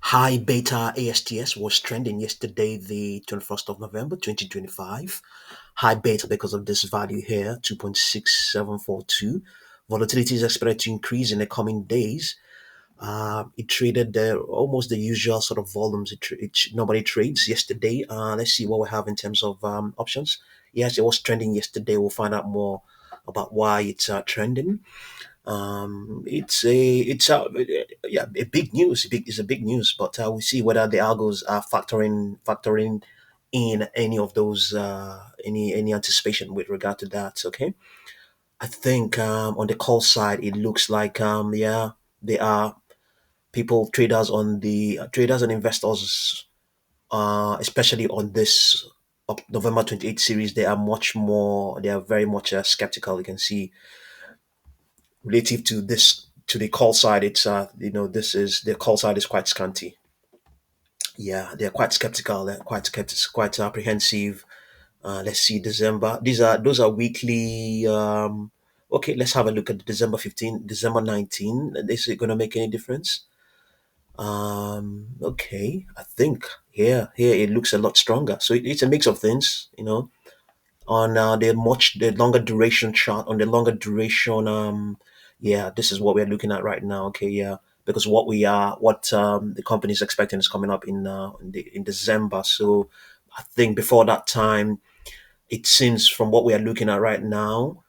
High beta ASTS was trending yesterday, the 21st of November 2025. High beta because of this value here, 2.6742. Volatility is expected to increase in the coming days. It traded almost the usual sort of volumes it normally trades yesterday. Let's see what we have in terms of options. Yes, it was trending yesterday. We'll find out more about why it's trending. Yeah, a big news. It's a big news, but we see whether the algos are factoring in any of those any anticipation with regard to that. Okay, I think on the call side, it looks like yeah, they are people traders and investors, especially on this November 28th series. They are much more. They are very much skeptical. You can see relative to this to the call side, it's this is the call side is quite scanty. Yeah, they're quite skeptical. They're quite apprehensive. Let's see, December. Those are weekly. Okay, let's have a look at December 15, December 19. Is it going to make any difference? Okay, I think here it looks a lot stronger. So it's a mix of things, on the longer duration chart, on the longer duration, yeah, this is what we're looking at right now. Okay, yeah, because what the company is expecting is coming up in December. So I think before that time, it seems from what we are looking at right now,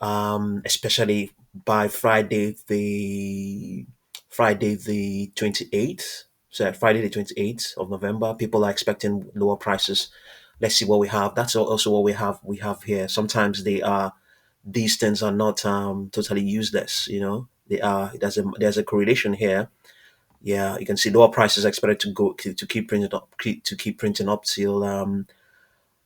especially by Friday the 28th, so Friday the 28th of November, people are expecting lower prices. Let's see what we have. That's also what we have here. Sometimes these things are not totally useless. They are. There's a correlation here. Yeah, you can see lower prices expected to keep printing up till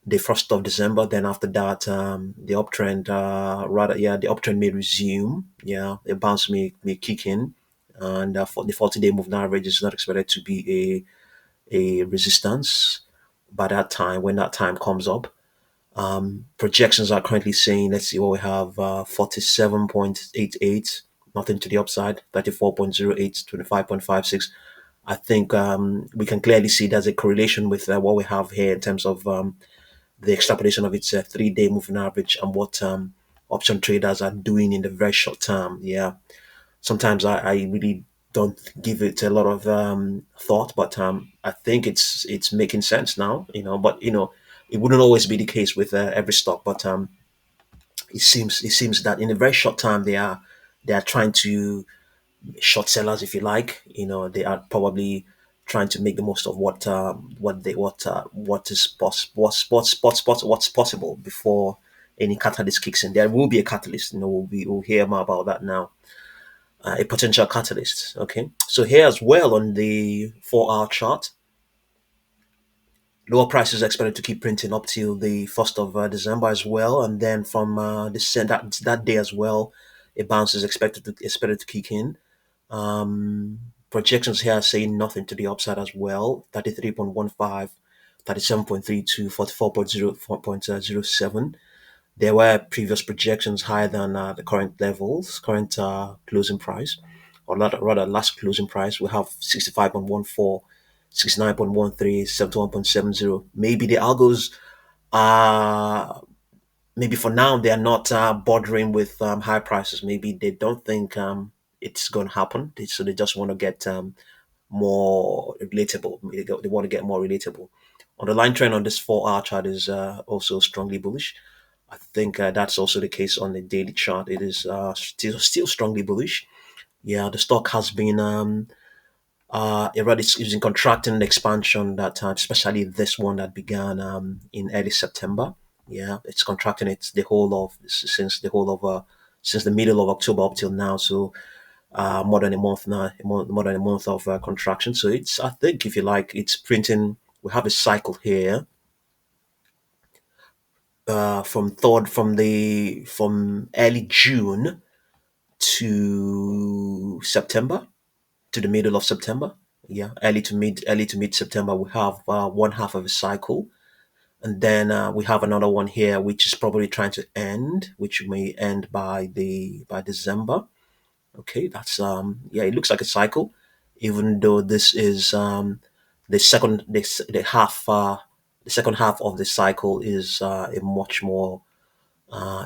the 1st of December. Then after that, the uptrend, the uptrend may resume. Yeah, the bounce may kick in, and for the 40-day moving average is not expected to be a resistance by that time when that time comes up. Projections are currently saying, let's see what we have, 47.88, nothing to the upside, 34.08, 25.56. I think we can clearly see there's a correlation with what we have here in terms of the extrapolation of its 3-day moving average and what option traders are doing in the very short term. Yeah, sometimes I really don't give it a lot of thought, but I think it's making sense now. But it wouldn't always be the case with every stock, but it seems that in a very short time they are trying to short sellers, if you like. They are probably trying to make the most of what is what's possible before any catalyst kicks in. There will be a catalyst. We'll hear more about that now. A potential catalyst. Okay, so here as well on the 4-hour chart, lower prices are expected to keep printing up till the 1st of December as well, and then from that day as well, a bounce is expected to kick in. Projections here are saying nothing to the upside as well. 33.15, 37.32, 44.07. There were previous projections higher than the current levels, current closing price, or rather last closing price. We have 65.14, 69.13, 71.70. Maybe the algos are, maybe for now, they are not bothering with high prices. Maybe they don't think it's going to happen. So they just want to get more relatable. They want to get more relatable. On the line trend on this 4-hour chart is also strongly bullish. I think that's also the case on the daily chart. It is still strongly bullish. Yeah, the stock has been it's in contracting and expansion that time, especially this one that began in early September. Yeah, it's contracting it since the middle of October up till now. So more than a month now, more than a month of contraction. So it's, I think, if you like, it's printing. We have a cycle here from early June to September, to the middle of September. Yeah, early to mid September, we have one half of a cycle, and then we have another one here, which is probably trying to end, which may end by December. Okay, that's yeah, it looks like a cycle. even though this is the second half of the cycle is a much more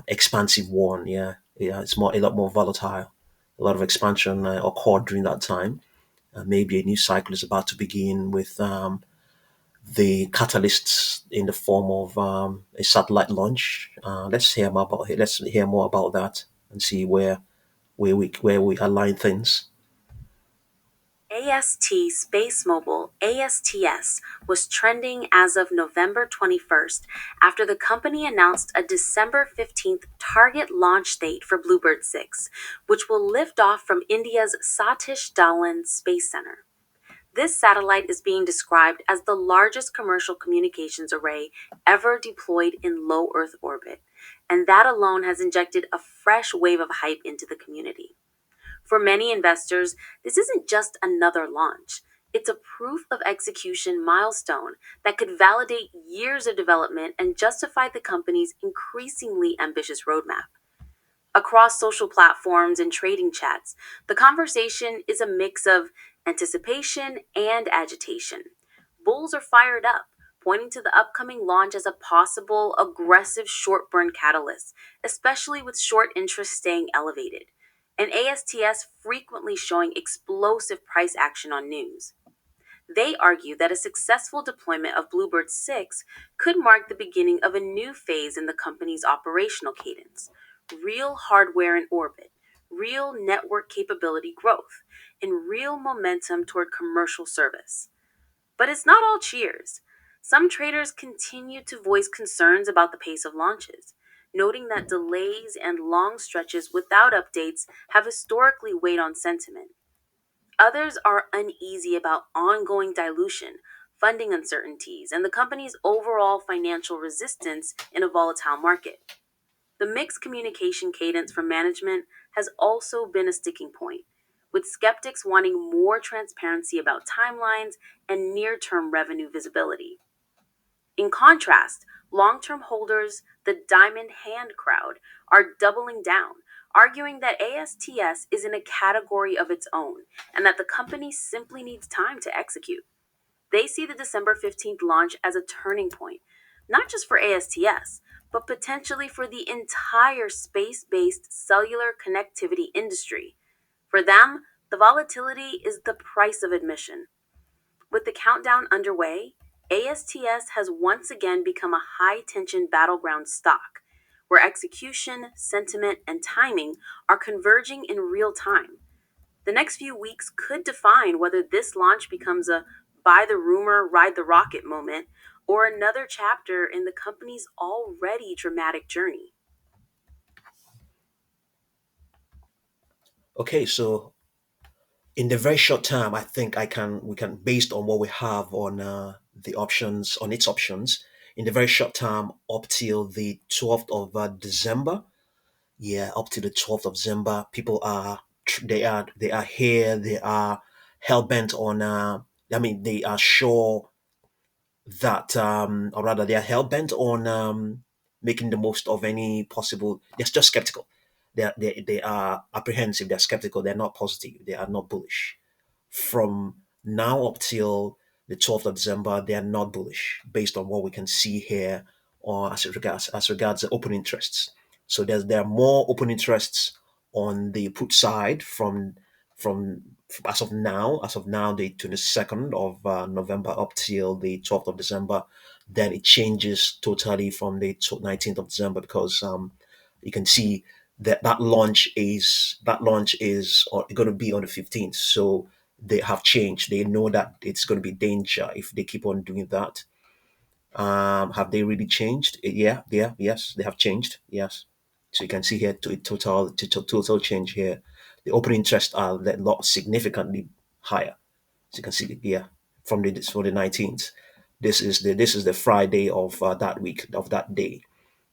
expansive one. Yeah, yeah, it's more a lot more volatile. A lot of expansion occurred during that time. Maybe a new cycle is about to begin with the catalysts in the form of a satellite launch. Let's hear more about that and see where we align things. AST SpaceMobile ASTS was trending as of November 21st after the company announced a December 15th target launch date for BlueBird 6, which will lift off from India's Satish Dhawan Space Center. This satellite is being described as the largest commercial communications array ever deployed in low Earth orbit, and that alone has injected a fresh wave of hype into the community. For many investors, this isn't just another launch. It's a proof of execution milestone that could validate years of development and justify the company's increasingly ambitious roadmap. Across social platforms and trading chats, the conversation is a mix of anticipation and agitation. Bulls are fired up, pointing to the upcoming launch as a possible aggressive short burn catalyst, especially with short interest staying elevated, and ASTS frequently showing explosive price action on news. They argue that a successful deployment of BlueBird 6 could mark the beginning of a new phase in the company's operational cadence: real hardware in orbit, real network capability growth, and real momentum toward commercial service. But it's not all cheers. Some traders continue to voice concerns about the pace of launches, noting that delays and long stretches without updates have historically weighed on sentiment. Others are uneasy about ongoing dilution, funding uncertainties, and the company's overall financial resistance in a volatile market. The mixed communication cadence from management has also been a sticking point, with skeptics wanting more transparency about timelines and near term revenue visibility. In contrast, long term holders, the diamond hand crowd, are doubling down, arguing that ASTS is in a category of its own and that the company simply needs time to execute. They see the December 15th launch as a turning point, not just for ASTS, but potentially for the entire space based cellular connectivity industry. For them, the volatility is the price of admission. With the countdown underway, ASTS has once again become a high tension battleground stock, where execution, sentiment, and timing are converging in real time. The next few weeks could define whether this launch becomes a buy the rumor, ride the rocket moment, or another chapter in the company's already dramatic journey. Okay, so in the very short time, I think we can, based on what we have on the options, on its options, in the very short time up till the 12th of December. Yeah, up to the 12th of December, people are they are here. They are hell bent on. They are sure that, or rather, they are hell bent on making the most of any possible. They're just skeptical. They are apprehensive. They're skeptical. They're not positive. They are not bullish. From now up till the 12th of December, they are not bullish based on what we can see here, or as regards the open interests. So there are more open interests on the put side from as of now the 22nd of November up till the 12th of December. Then it changes totally from the 19th of December, because you can see that that launch is going to be on the 15th. So they have changed. They know that it's going to be danger if they keep on doing that. Have they really changed? Yeah, yeah, yes, they have changed. Yes. So you can see here total change here. The open interest are a lot significantly higher. So you can see, yeah, for the 19th. This is the Friday of that week, of that day.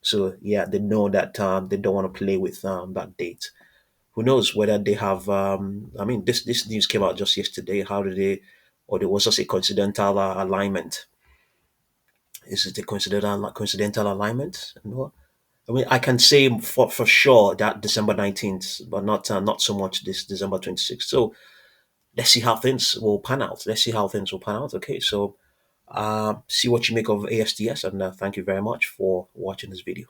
So yeah, they know that they don't want to play with that date. Who knows whether they have? This news came out just yesterday. How did they? Or there was just a coincidental alignment. Is it a coincidental alignment? No. I mean, I can say for sure that December 19th, but not so much this December 26th. So let's see how things will pan out. Let's see how things will pan out. Okay, so see what you make of ASTS, and thank you very much for watching this video.